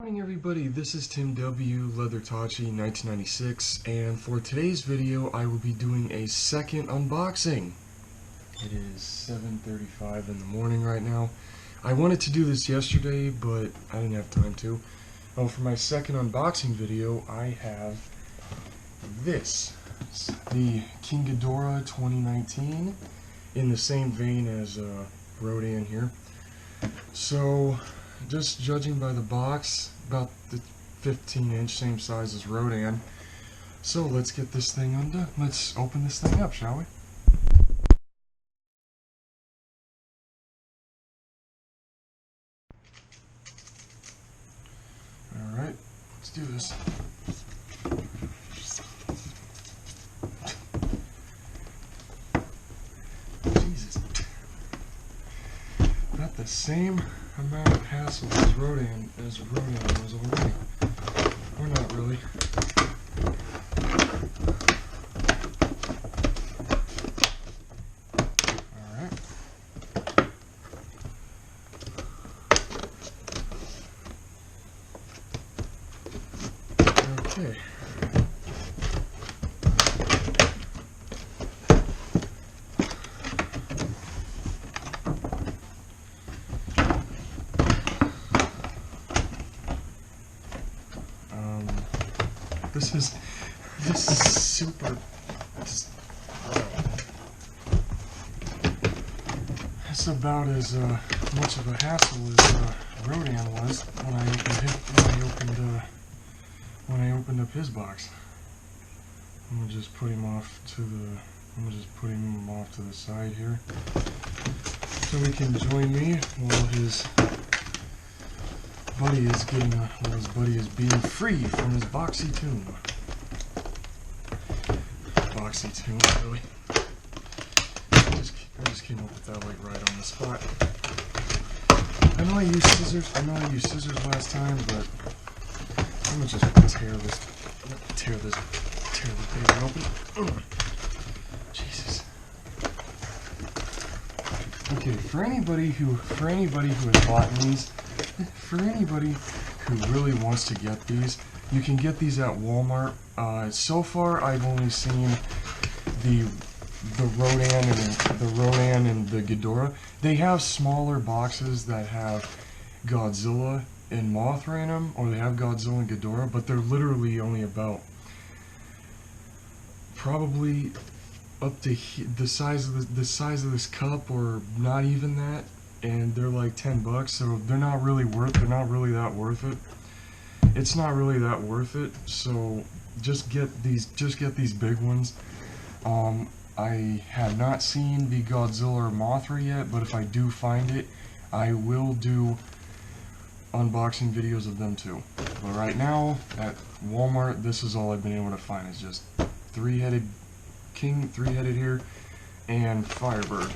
Morning everybody, this is Tim W. Leathertachi 1996, and for today's video I will be doing a second unboxing. It is 7:35 in the morning right now. I wanted to do this yesterday, but I didn't have time to. Well, for my second unboxing video, I have this. It's the Ghidorah 2019, in the same vein as Rodan here. So, just judging by the box, about the 15-inch, same size as Rodan. So let's get this thing undone. Let's open this thing up, shall we? Alright, let's do this. Jesus. Not the same amount of hassle as Rodan was already. Or not really. Alright. Okay. This is super. It's about as much of a hassle as Rodan was when I opened up his box. I'm gonna just put him off to the side here, so he can join me while his buddy is being free from his boxy tomb. Boxy tomb, really. I just came up with that like right on the spot. I know I used scissors last time, but I'm gonna just tear the paper open. Jesus. Okay, for anybody who has bought these, for anybody who really wants to get these, you can get these at Walmart. So far, I've only seen the Rodan and the Ghidorah. They have smaller boxes that have Godzilla and Mothra in them, or they have Godzilla and Ghidorah, but they're literally only about probably up to the size of this cup, or not even that, and they're like $10, so they're not really that worth it. It's not really that worth it, so just get these big ones. I have not seen the Godzilla or Mothra yet, but if I do find it, I will do unboxing videos of them too. But right now, at Walmart, this is all I've been able to find, is just three-headed here, and Firebird.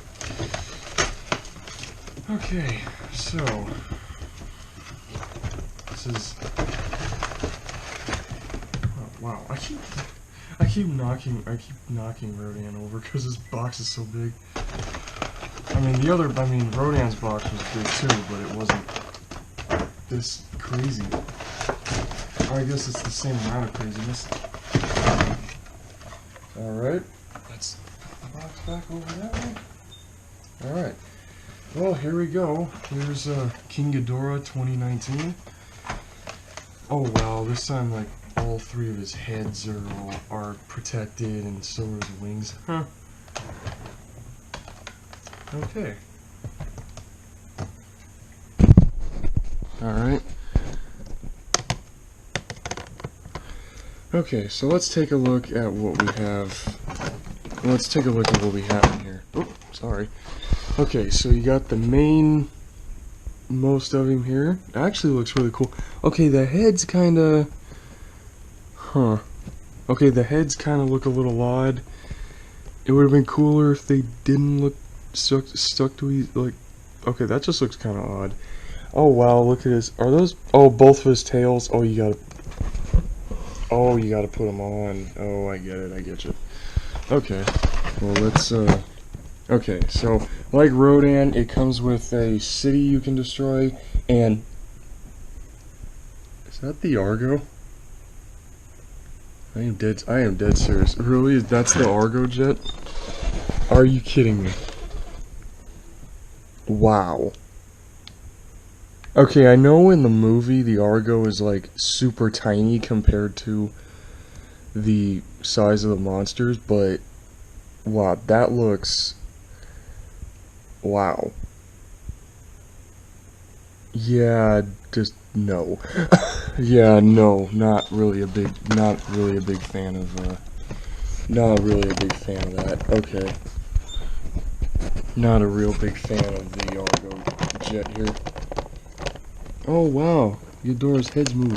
Okay, so this is. Oh, wow, I keep knocking Rodan over because this box is so big. Rodan's box was big too, but it wasn't this crazy. Or I guess it's the same amount of craziness. Alright, let's put the box back over that way. Alright, well, here we go. Here's Ghidorah 2019. Oh wow, this time like all three of his heads are protected, and so are his wings. Huh. Okay. Alright. Okay, so let's take a look at what we have. Let's take a look at what we have in here. Oh, sorry. Okay, so you got the main, most of him here. It actually looks really cool. Okay, the head's kinda... Huh. Okay, the heads kind of look a little odd. It would have been cooler if they didn't look stuck to each, like... Okay, that just looks kind of odd. Oh wow, look at his... Are those... Oh, both of his tails. Oh, you gotta put them on. Oh, I get it, I get you. Okay, well let's, okay, so, like Rodan, it comes with a city you can destroy, and that the Argo? I am dead serious. Really? That's the Argo jet? Are you kidding me? Wow. Okay, I know in the movie the Argo is like super tiny compared to the size of the monsters, but wow, that looks... Wow. Yeah, just no. Yeah, no, not really a big fan of that. Okay. Not a real big fan of the Argo jet here. Oh wow, Ghidorah's heads move.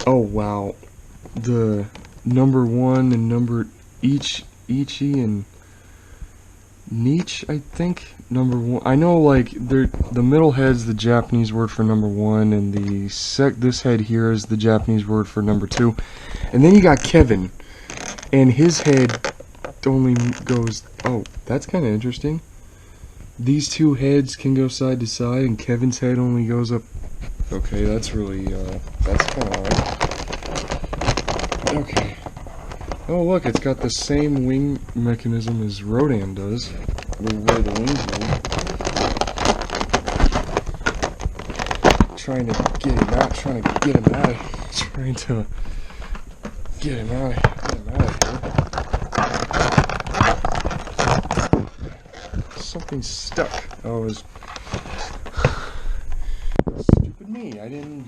Oh wow. The number 1 and number Ichi and Nietzsche, I think. Number 1. I know, like, the middle head's the Japanese word for number 1, and this head here is the Japanese word for number 2. And then you got Kevin, and his head only goes... Oh, that's kind of interesting. These two heads can go side to side, and Kevin's head only goes up... Okay, that's really, that's kind of odd. Okay. Oh look, it's got the same wing mechanism as Rodan does, the way the wings move. Trying to get him out of here. Something's stuck. Oh, it was... Stupid me. I didn't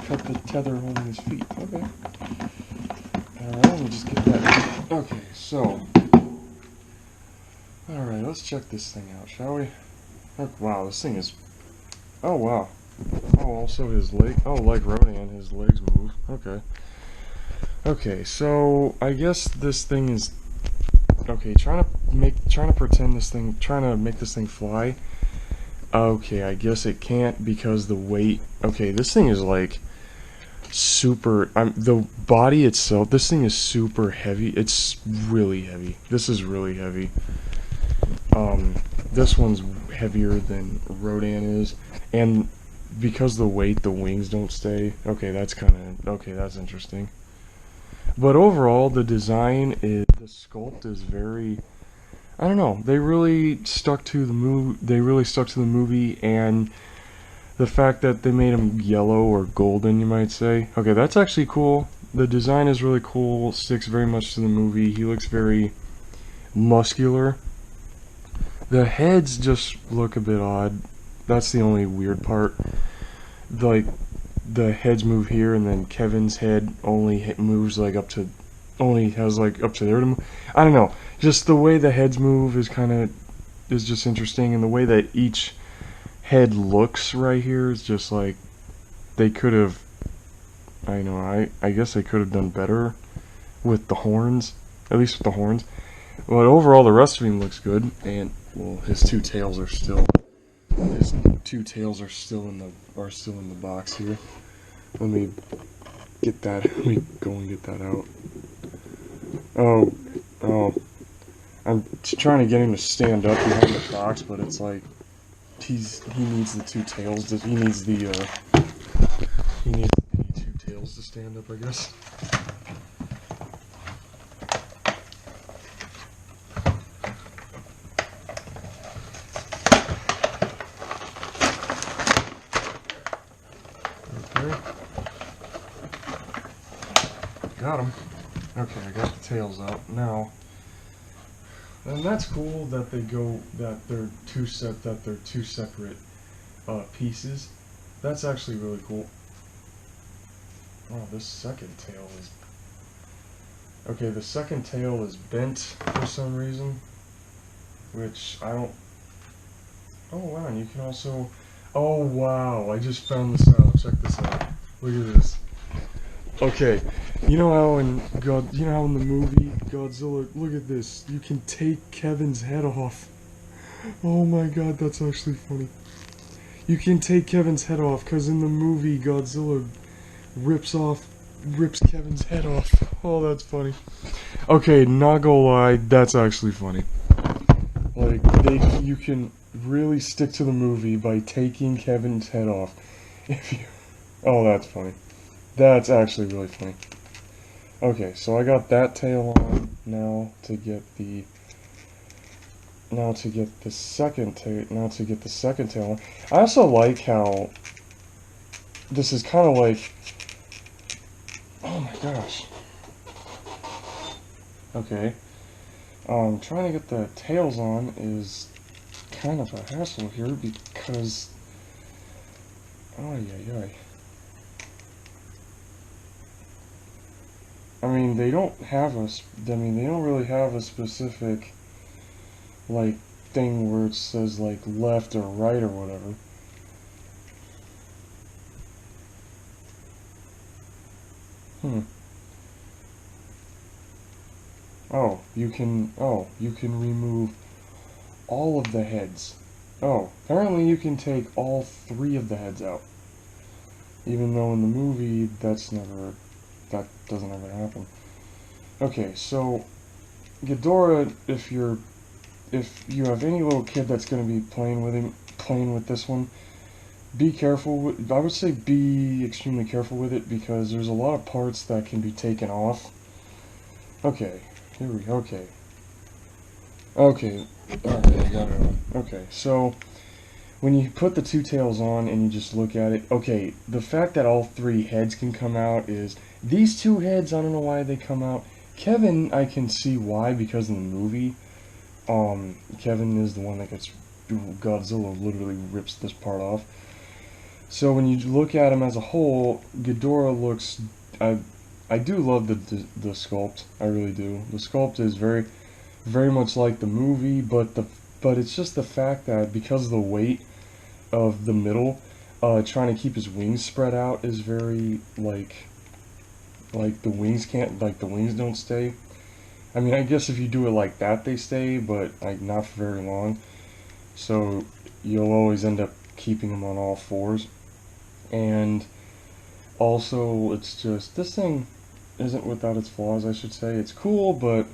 cut the tether holding his feet. Okay. Alright, let me just get that. Okay, so. Alright, let's check this thing out, shall we? Oh, wow, this thing is... Oh, wow. Oh, also his leg... Oh, like Rodan, his legs move. Okay. Okay, so I guess this thing is... Okay, trying to make this thing fly. Okay, I guess it can't because the weight... Okay, this thing is like... super... the body itself, this thing is super heavy. It's really heavy. This is really heavy. This one's heavier than Rodan is. And because the weight, the wings don't stay. Okay, that's kind of... Okay, that's interesting. But overall, the design is... The sculpt is very... I don't know. They really stuck to the movie, and the fact that they made him yellow or golden, you might say. Okay, that's actually cool. The design is really cool. Sticks very much to the movie. He looks very muscular. The heads just look a bit odd. That's the only weird part. Like, the heads move here, and then Kevin's head only moves like up to... Only has like up to there to move. I don't know. Just the way the heads move is just interesting, and the way that each head looks right here is just like they could have... I guess they could have done better with the horns, at least with the horns. But overall, the rest of him looks good, and well, his two tails are still in the box here. Let me get that. Let me go and get that out. Oh, I'm trying to get him to stand up behind the box, but it's like he needs the two tails. He needs the two tails to stand up, I guess. Okay. Got him. Okay, I got the tails out now. And that's cool that they're two separate pieces. That's actually really cool. Oh, this second tail is... Okay, the second tail is bent for some reason, which I don't... Oh wow, and you can also... Oh wow, I just found this out. Check this out. Look at this. Okay, you know how in the movie Godzilla, look at this, you can take Kevin's head off. Oh my god, that's actually funny. You can take Kevin's head off, because in the movie Godzilla rips Kevin's head off. Oh, that's funny. Okay, not gonna lie, that's actually funny. Like, you can really stick to the movie by taking Kevin's head off. If you, oh, that's funny. That's actually really funny. Okay, so I got that tail on. Now to get the second tail. Now to get the second tail on. I also like how this is kind of like. Oh my gosh. Okay. Trying to get the tails on is kind of a hassle here because. Oh yeah. I mean, they don't really have a specific, like, thing where it says, like, left or right or whatever. Oh, you can remove all of the heads. Oh, apparently you can take all 3 of the heads out. Even though in the movie, that doesn't ever happen. Okay, so Ghidorah, if you have any little kid that's going to be playing with this one, be careful. I would say be extremely careful with it because there's a lot of parts that can be taken off. Okay, okay, alright, I got it on. Okay, so when you put the 2 tails on and you just look at it, okay, the fact that all 3 heads can come out is, these 2 heads, I don't know why they come out. Kevin, I can see why, because in the movie, Kevin is the one that gets, Godzilla literally rips this part off. So when you look at him as a whole, Ghidorah looks, I do love the sculpt, I really do. The sculpt is very, very much like the movie, but it's just the fact that because of the weight of the middle, trying to keep his wings spread out is very, like the wings don't stay. I mean, I guess if you do it like that, they stay, but like not for very long. So you'll always end up keeping them on all 4s. And also, it's just, this thing isn't without its flaws, I should say. It's cool, but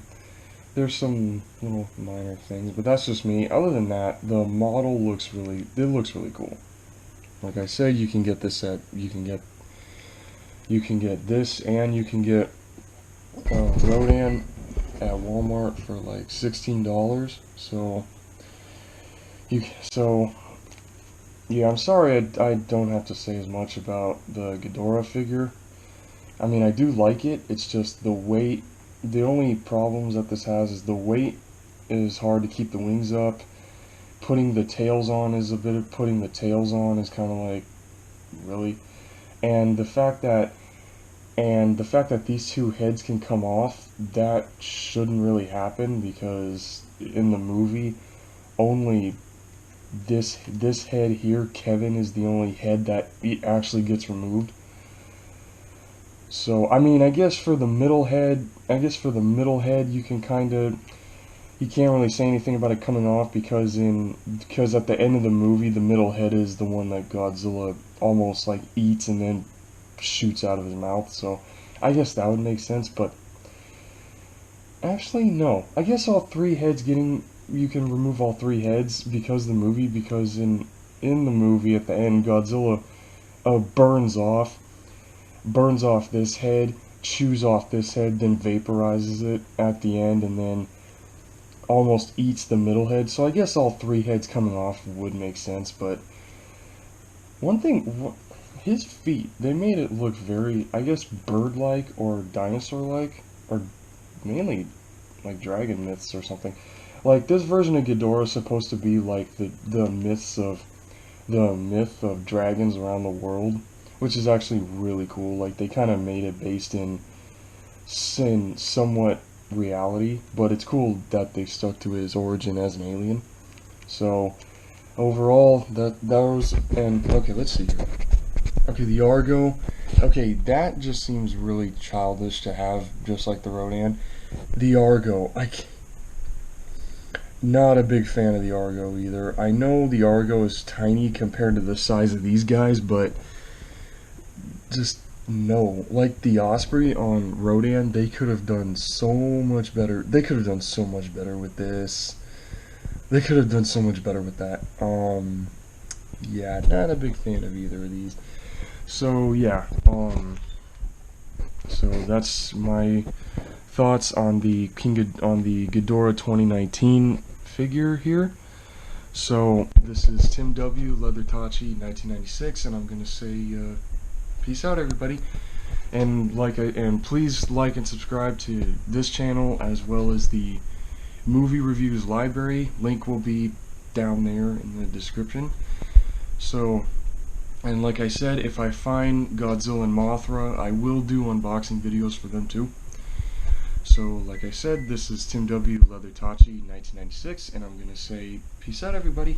there's some little minor things, but that's just me. Other than that, the model looks really cool. Like I said, you can get this you can get this, and you can get Rodan at Walmart for like $16. So yeah, I'm sorry I don't have to say as much about the Ghidorah figure. I mean, I do like it. It's just the weight. The only problems that this has is the weight is hard to keep the wings up. Putting the tails on is kind of like, really. And the fact that these 2 heads can come off, that shouldn't really happen because in the movie, only this head here, Kevin, is the only head that actually gets removed. So, I mean, I guess for the middle head, you can't really say anything about it coming off because at the end of the movie, the middle head is the one that Godzilla almost like eats and then shoots out of his mouth. So, I guess that would make sense, but actually, no. I guess all 3 heads you can remove all 3 heads because in the movie at the end, Godzilla burns off this head, chews off this head, then vaporizes it at the end, and then almost eats the middle head. So I guess all 3 heads coming off would make sense, but one thing, his feet, they made it look very, I guess, bird-like or dinosaur-like, or mainly like dragon myths or something. Like, this version of Ghidorah is supposed to be like the myth of dragons around the world, which is actually really cool. Like, they kind of made it based in somewhat reality, but it's cool that they stuck to his origin as an alien. So, overall, okay, let's see here. Okay, the Argo. Okay, that just seems really childish to have, just like the Rodan. The Argo, not a big fan of the Argo either. I know the Argo is tiny compared to the size of these guys, but just no. Like the Osprey on Rodan, they could have done so much better. They could have done so much better with this. They could have done so much better with that. Yeah, not a big fan of either of these. So yeah, so that's my thoughts on the Ghidorah 2019 figure here. So this is Tim W. Leather Tachi 1996, and I'm gonna say peace out, everybody. And please like and subscribe to this channel as well as the movie reviews library. Link will be down there in the description. So, and like I said, if I find Godzilla and Mothra, I will do unboxing videos for them too. So, like I said, this is Tim W. Leather Tachi 1996, and I'm gonna say peace out, everybody.